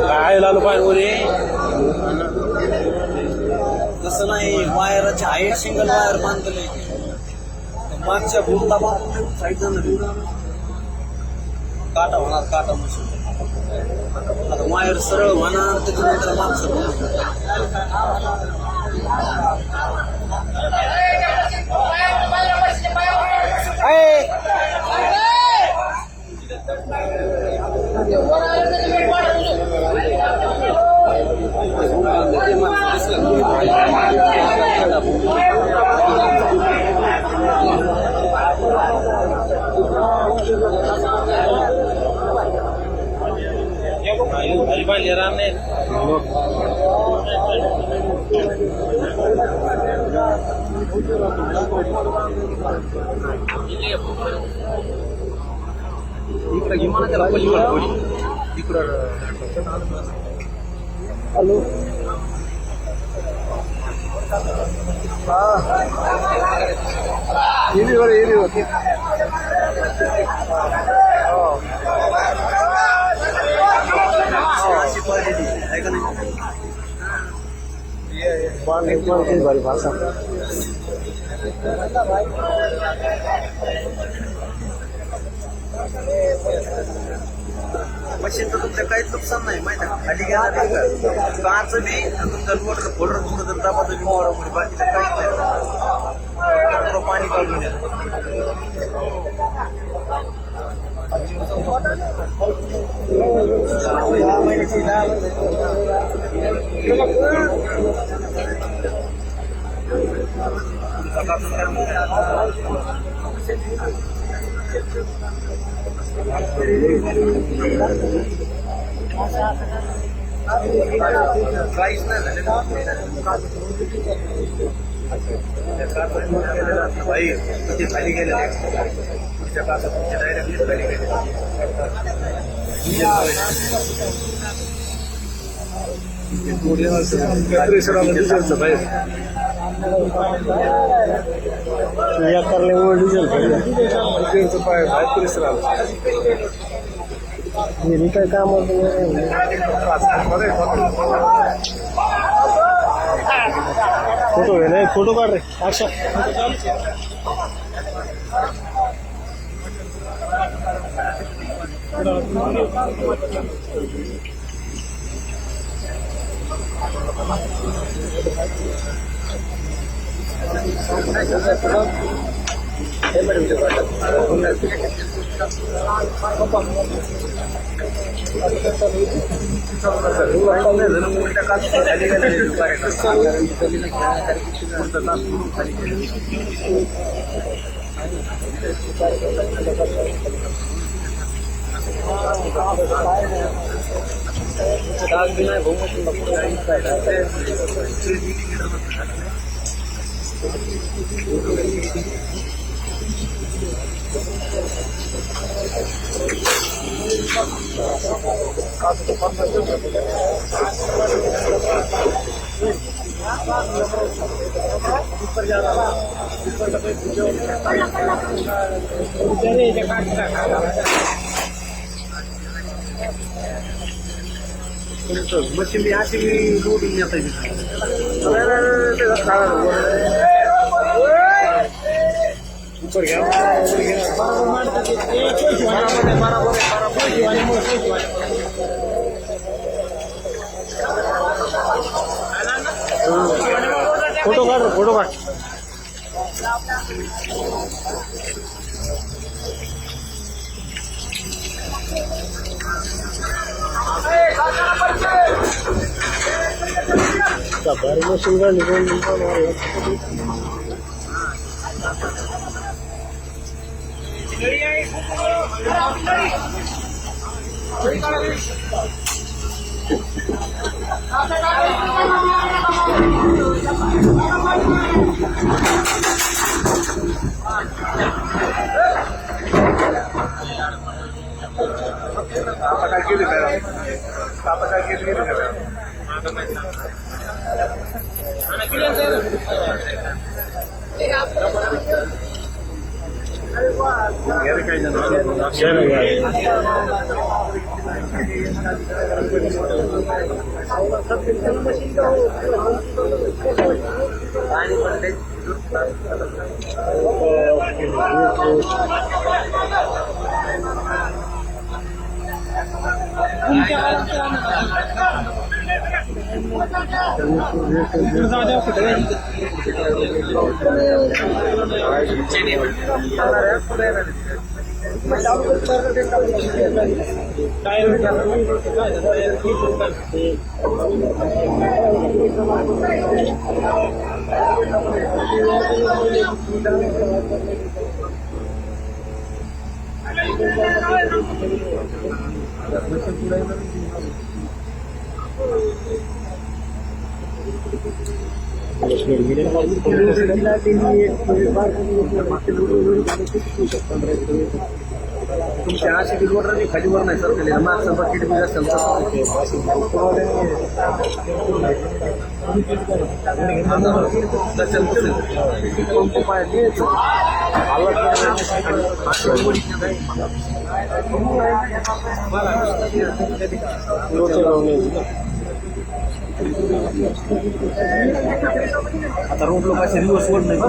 काय लालू पाहिजे तसं नाही वायरच्या हाईट सिंगल वायर बांधले मागच्या बुडला बांधून साईड काटा होणार काटा मशीन आता वायर सरळ होणार त्याच्यानंतर मागचं इकडे विमानाच्या इकडं हॅलो येईल भारी भाषा मशीनचं तुमच्या काहीच नुकसान नाही माहिती आहे खाली गेला कारचं बी तुमचं मोटर फोल्डर तुमचं जर दाबाचं बी मोडा बाकीचं काहीच नाही पाणी काढून प्राईस नाही भाई तिथे खाली गेले तुमच्या काचा तुमच्या डायरेक्टली खाली गेले करल्यामुळे डिझेल पाय परिसर मी काय काम फोटो नाही फोटो काढ रे अक्षा मशीन भी अशी भी लोडिंग येत ऊपर घ्या फोटो काढ फोटो काढ भारी मशीन काढली काय आणि पण ते तुमच्या 80 किलोमीटर खालीवर नाही सर केले मागचं बकेट बी असेल आता रोड लोकांचे दिवस वर नाही